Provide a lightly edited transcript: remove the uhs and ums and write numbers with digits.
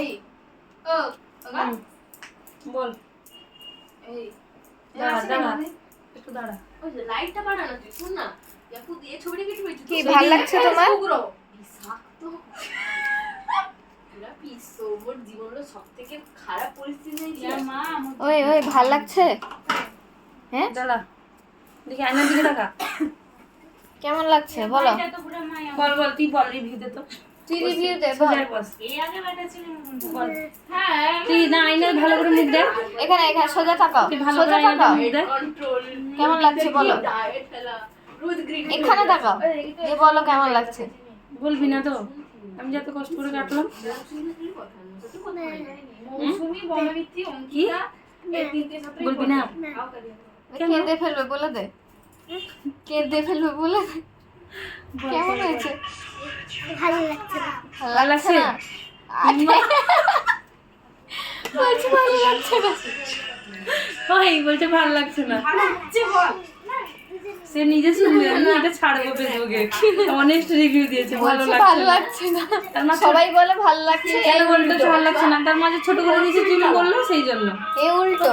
এই ও বাবা বল এই দাঁড়া একটু দাঁড়া। ওই যে লাইটটা বাড়ানো তুই শুন না আপু এই ছবিটা কি তুমি কি ভালো লাগছে তোমার? বিষাক্ত পুরা পিসো মোর জীবনের সবথেকে খারাপ পরিস্থিতি হয়েছে মা ওই ওই ভালো লাগছে? হ্যাঁ দাঁড়া দেখি আয়নার দিকে তাকা। কেমন লাগছে বলো? বল বল তুই বল রিভিউ দে তো। তুই রিভিউ দে বল। সোজাই বস। এই আগে বেটা ছিলাম বল হ্যাঁ তুই না আয়নায় ভালো করে মুখ দেখ। এখানে এখানে সোজা তাকাও, তুই ভালো সোজা করে আয়নায় তাকাও। মুখ দেখ। কন্ট্রোল কেমন লাগছে বলো? ডায়েট ফেলা রোজ গ্রিন এখানে তাকাও, যে বলো কেমন লাগছে। বলবি না তো আমি যত কষ্ট করে কাটলাম। মৌসুমী বনমিত্রি অঙ্কিতা এই তিনটে ছাত্রই বলবি না? কেঁদে ফেলবে বলে দে, কেঁদে ফেলবে বলে দে। কেমন হয়েছে? ভালো লাগছে না। ভালো লাগছে না? বলছি ভালো লাগছে না। ওই বলছে ভালো লাগছে না। সে নিজে শুনবে, আমি এটা ছাড়বো ফেসবুকে। অনেস্ট রিভিউ দিয়েছে ভালো বলছে ভালো লাগছে না। লাগছে না। তার মাঝে সবাই বলে ভালো লাগছে, কেন বলতো ভালো লাগছে না, তার মাঝে ছোট করে দিয়েছে তুমি বললো সেই জন্য। এ উল্টো।